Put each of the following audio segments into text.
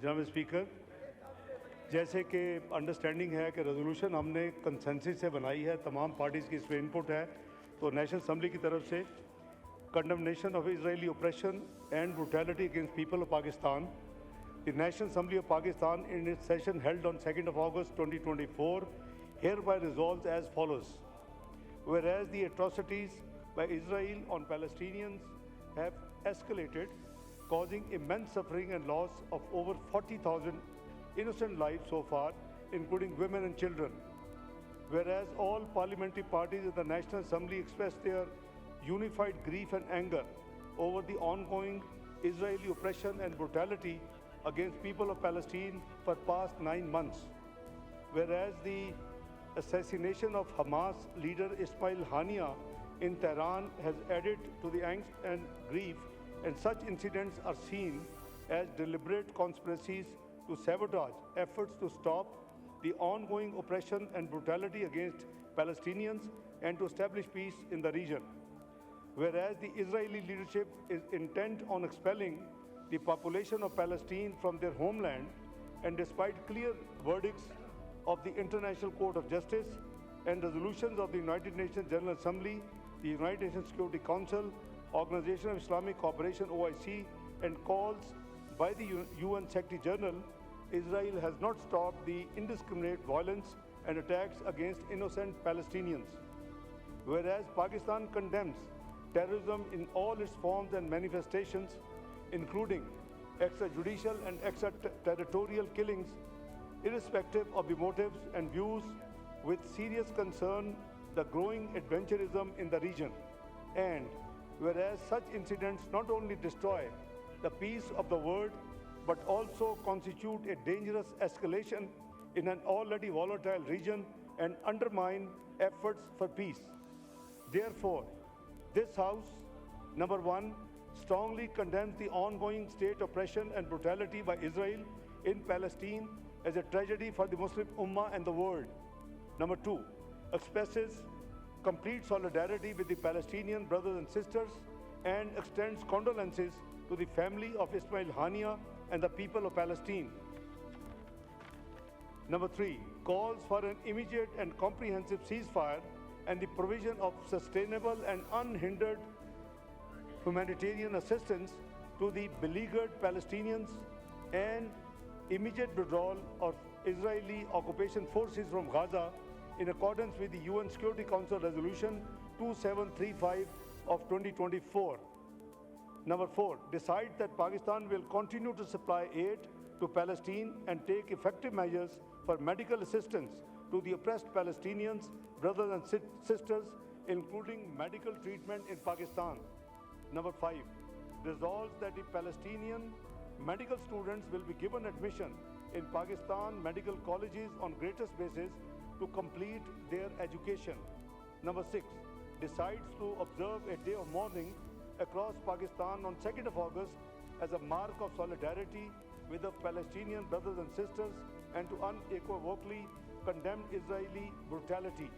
जनाब स्पीकर, जैसे कि अंडरस्टैंडिंग है कि रेजोल्यूशन हमने कंसेंसस से बनाई है, तमाम पार्टीज़ की इसमें इनपुट है, तो नेशनल असम्बली की तरफ से condemnation of Israeli oppression and brutality against people of Pakistan, the National Assembly of Pakistan in its session held on 2nd of August 2024 hereby resolves as follows. Whereas the atrocities by Israel on Palestinians have escalated, causing immense suffering and loss of over 40,000 innocent lives so far, including women and children. Whereas all parliamentary parties in the National Assembly expressed their unified grief and anger over the ongoing Israeli oppression and brutality against people of Palestine for past 9 months. Whereas the assassination of Hamas leader Ismail Haniyeh in Tehran has added to the angst and grief, and such incidents are seen as deliberate conspiracies to sabotage efforts to stop the ongoing oppression and brutality against Palestinians and to establish peace in the region. Whereas the Israeli leadership is intent on expelling the population of Palestine from their homeland, and despite clear verdicts of the International Court of Justice and resolutions of the United Nations General Assembly, the United Nations Security Council, Organization of Islamic Cooperation (OIC), and calls by the UN Secretary General, Israel has not stopped the indiscriminate violence and attacks against innocent Palestinians. Whereas Pakistan condemns terrorism in all its forms and manifestations, including extrajudicial and extraterritorial killings, irrespective of the motives and views, with serious concern the growing adventurism in the region. And whereas such incidents not only destroy the peace of the world, but also constitute a dangerous escalation in an already volatile region and undermine efforts for peace. Therefore, this House, number one, strongly condemns the ongoing state oppression and brutality by Israel in Palestine as a tragedy for the Muslim Ummah and the world. Number two, expresses complete solidarity with the Palestinian brothers and sisters and extends condolences to the family of Ismail Haniyeh and the people of Palestine. Number three, calls for an immediate and comprehensive ceasefire and the provision of sustainable and unhindered humanitarian assistance to the beleaguered Palestinians and immediate withdrawal of Israeli occupation forces from Gaza in accordance with the UN Security Council Resolution 2735 of 2024. Number four, decide that Pakistan will continue to supply aid to Palestine and take effective measures for medical assistance to the oppressed Palestinians, brothers and sisters, including medical treatment in Pakistan. Number five, resolves that the Palestinian medical students will be given admission in Pakistan medical colleges on gratis basis to complete their education. Number six, decides to observe a day of mourning across Pakistan on 2nd of August as a mark of solidarity with the Palestinian brothers and sisters and to unequivocally condemn Israeli brutality.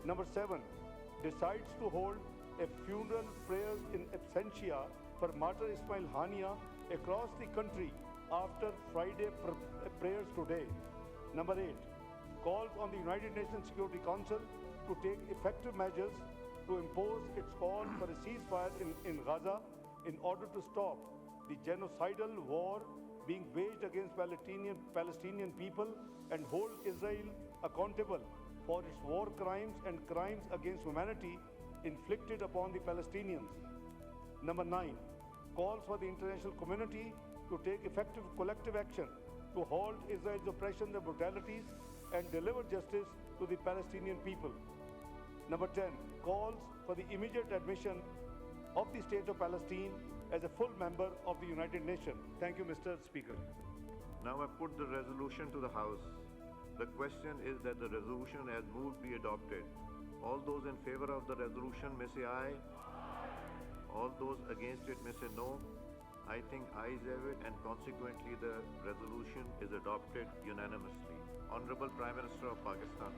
Number seven, decides to hold a funeral prayers in absentia for martyr Ismail Haniyeh across the country after Friday prayers today. Number eight, calls on the United Nations Security Council to take effective measures to impose its call for a ceasefire in Gaza in order to stop the genocidal war being waged against Palestinian people and hold Israel accountable for its war crimes and crimes against humanity inflicted upon the Palestinians. Number nine, calls for the international community to take effective collective action to halt Israel's oppression and brutalities and deliver justice to the Palestinian people. Number 10, calls for the immediate admission of the state of Palestine as a full member of the United Nations. Thank you, Mr. Speaker. Now I put the resolution to the House. The question is that the resolution as moved be adopted. All those in favor of the resolution may say aye. All those against it may say no. I think ayes have it, and consequently the resolution is adopted unanimously. Honorable Prime Minister of Pakistan.